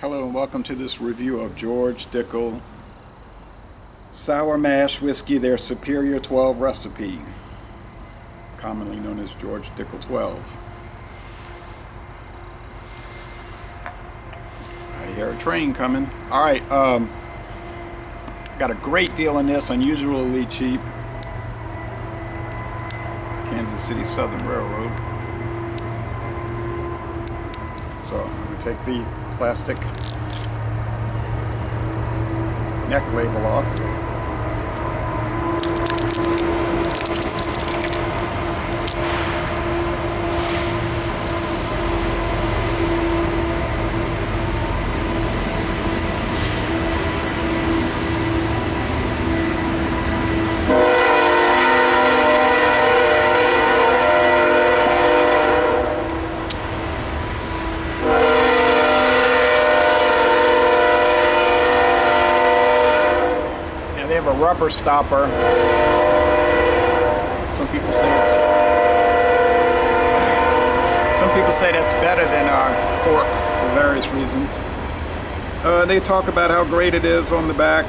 Hello and welcome to this review of George Dickel Sour Mash Whiskey, their Superior 12 recipe, commonly known as George Dickel 12. I hear a train coming. Alright, got a great deal on this, unusually cheap. Kansas City Southern Railroad. So I'm going to take the plastic neck label off. They have a rubber stopper. Some people say that's better than cork for various reasons. They talk about how great it is on the back.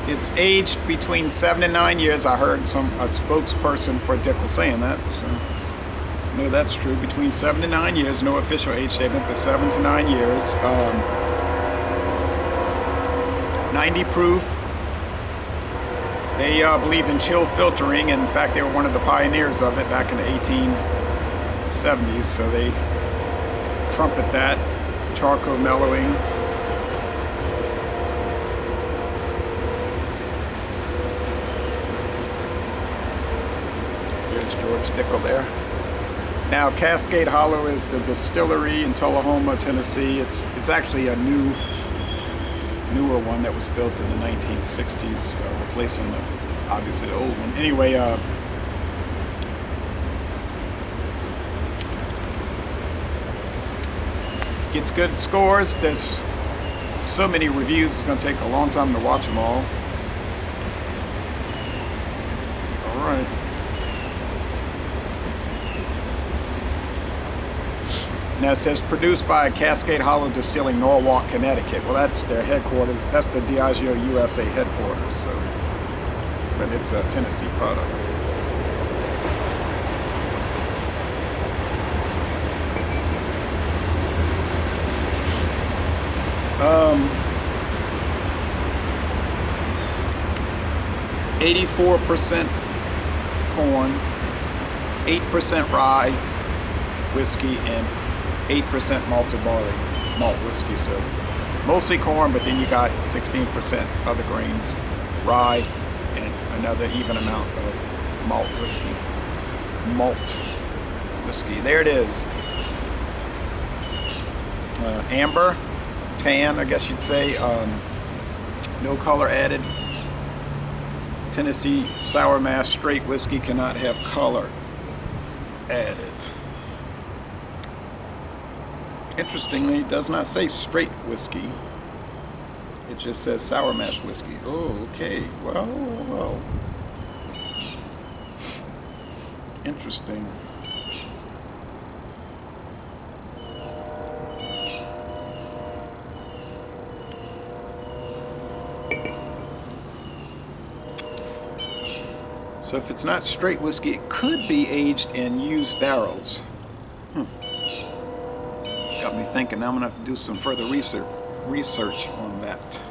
It's aged between 7 and 9 years. I heard a spokesperson for Dickel saying that, so no, that's true. Between 7 to 9 years, no official age statement, but 7 to 9 years. 90 proof. They believe in chill filtering. In fact, they were one of the pioneers of it back in the 1870s, so they trumpet that. Charcoal mellowing. There's George Dickel there. Now, Cascade Hollow is the distillery in Tullahoma, Tennessee. It's actually a newer one that was built in the 1960s, replacing obviously the old one. Anyway, gets good scores. There's so many reviews, it's going to take a long time to watch them all. Alright. Now it says produced by Cascade Hollow Distilling, Norwalk, Connecticut. Well, that's their headquarters. That's the Diageo USA headquarters. So, but it's a Tennessee product. Um, 84% corn, 8% rye whiskey, and 8% malted barley malt whiskey. So mostly corn, but then you got 16% other grains, rye, and another even amount of malt whiskey. There it is. Amber, tan, I guess you'd say. No color added. Tennessee sour mash straight whiskey cannot have color added. Interestingly, it does not say straight whiskey. It just says sour mash whiskey. Oh, okay. Well. Interesting. So if it's not straight whiskey, it could be aged in used barrels. Got me thinking. Now I'm gonna have to do some further research on that.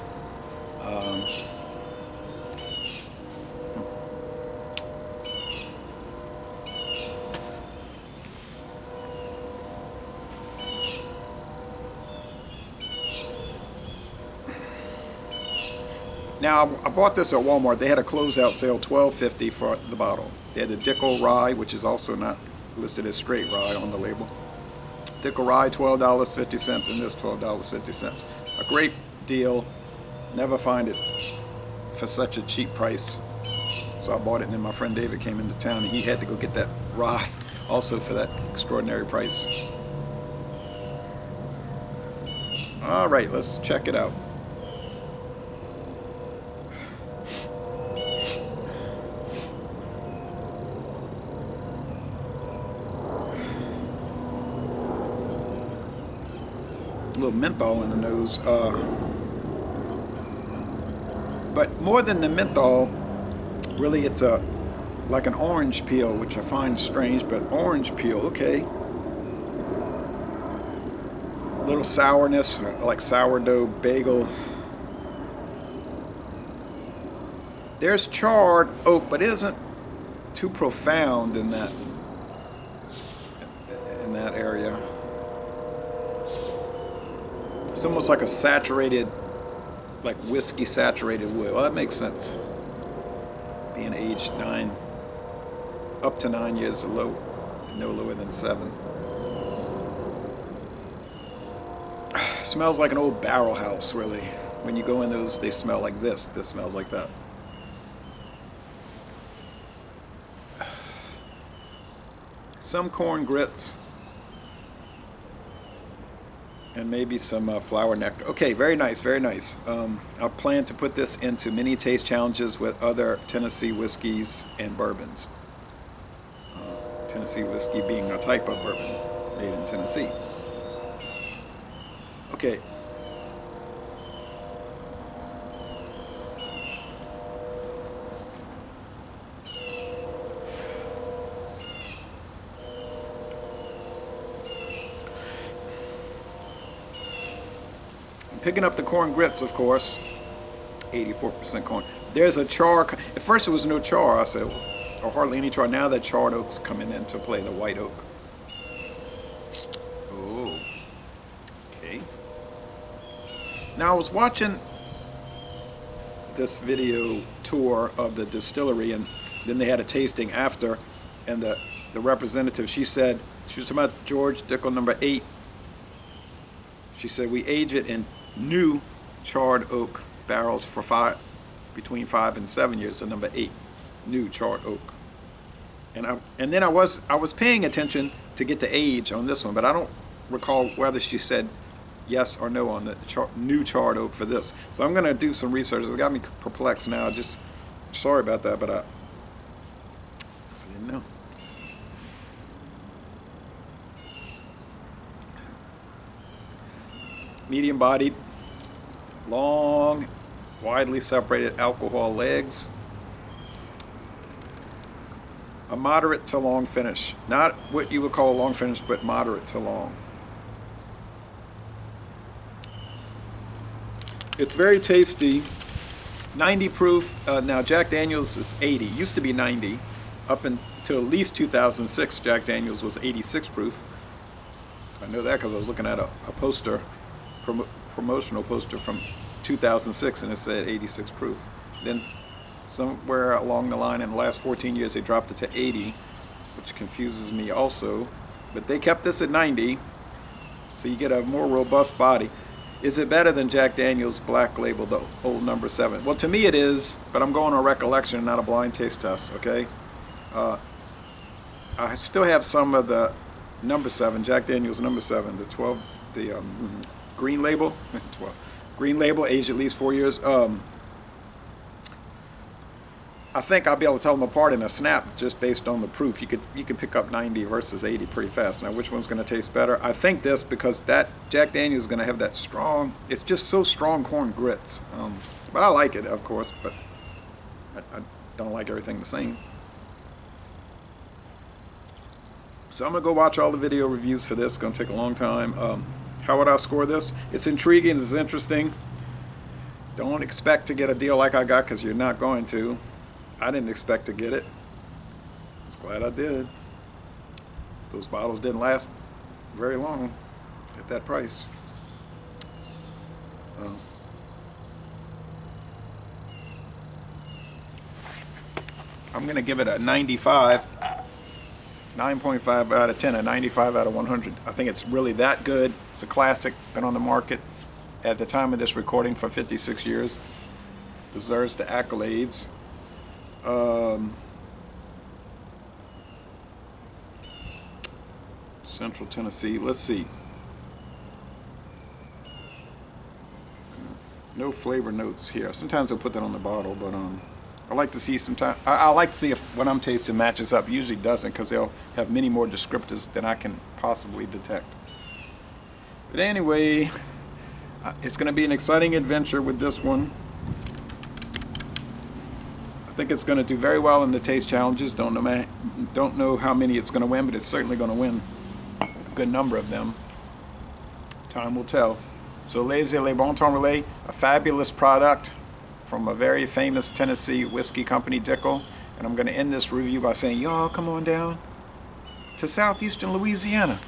Now I bought this at Walmart. They had a closeout sale, $12.50 for the bottle. They had the Dickel rye, which is also not listed as straight rye on the label. Dickel rye, $12.50, and this $12.50. A great deal. Never find it for such a cheap price. So I bought it, and then my friend David came into town, and he had to go get that rye also for that extraordinary price. All right, let's check it out. A little menthol in the nose. But more than the menthol, really it's like an orange peel, which I find strange, but orange peel, okay. A little sourness, like sourdough bagel. There's charred oak, but it isn't too profound in that area. It's almost like a saturated, like whiskey saturated wood. Well, that makes sense. Being aged up to 9 years, no lower than 7. Smells like an old barrel house, really. When you go in those, they smell like this. This smells like that. Some corn grits. And maybe some flower nectar. Okay, very nice, very nice. I plan to put this into mini taste challenges with other Tennessee whiskeys and bourbons. Tennessee whiskey being a type of bourbon made in Tennessee. Okay. Picking up the corn grits, of course. 84% corn. There's a char. At first, it was no char. I said, or hardly any char. Now that charred oak's coming into play, the white oak. Oh, okay. Now I was watching this video tour of the distillery, and then they had a tasting after, and the representative, she was talking about George Dickel number 8. She said we age it in new charred oak barrels for between 5 and 7 years. So number 8, new charred oak. And then I was paying attention to get the age on this one, but I don't recall whether she said yes or no on the new charred oak for this. So I'm going to do some research. It got me perplexed now. Just sorry about that, but I didn't know. Medium-bodied, long, widely separated alcohol legs. A moderate to long finish. Not what you would call a long finish, but moderate to long. It's very tasty. 90 proof. Now Jack Daniel's is 80. Used to be 90. Up until at least 2006, Jack Daniel's was 86 proof. I know that because I was looking at a poster, promotional poster from 2006, and it said 86 proof. Then somewhere along the line in the last 14 years, they dropped it to 80, which confuses me also. But they kept this at 90, so you get a more robust body. Is it better than Jack Daniel's Black Label, the old number 7? Well, to me it is, but I'm going on recollection, not a blind taste test, okay? I still have some of the number 7, Jack Daniel's number 7, the green label, 12, green label, aged at least 4 years. I think I'll be able to tell them apart in a snap just based on the proof. You could pick up 90 versus 80 pretty fast. Now, which one's going to taste better? I think this, because that Jack Daniel's is going to have that strong. It's just so strong corn grits. But I like it, of course. But I don't like everything the same. So I'm gonna go watch all the video reviews for this. It's gonna take a long time. How would I score this? It's intriguing. It's interesting. Don't expect to get a deal like I got, because you're not going to. I didn't expect to get it. I was glad I did. Those bottles didn't last very long at that price. I'm going to give it a 95, 9.5 out of 10, a 95 out of 100. I think it's really that good. It's a classic, been on the market at the time of this recording for 56 years. Deserves the accolades. Central Tennessee, let's see. No flavor notes here. Sometimes they'll put that on the bottle, but I like to see sometimes. I like to see if what I'm tasting matches up. Usually doesn't, because they'll have many more descriptors than I can possibly detect. But anyway, it's going to be an exciting adventure with this one. I think it's going to do very well in the taste challenges. Don't know how many it's going to win, but it's certainly going to win a good number of them. Time will tell. So, Les Le Bon Temps Relais, a fabulous product from a very famous Tennessee whiskey company, Dickel. And I'm going to end this review by saying, y'all come on down to southeastern Louisiana.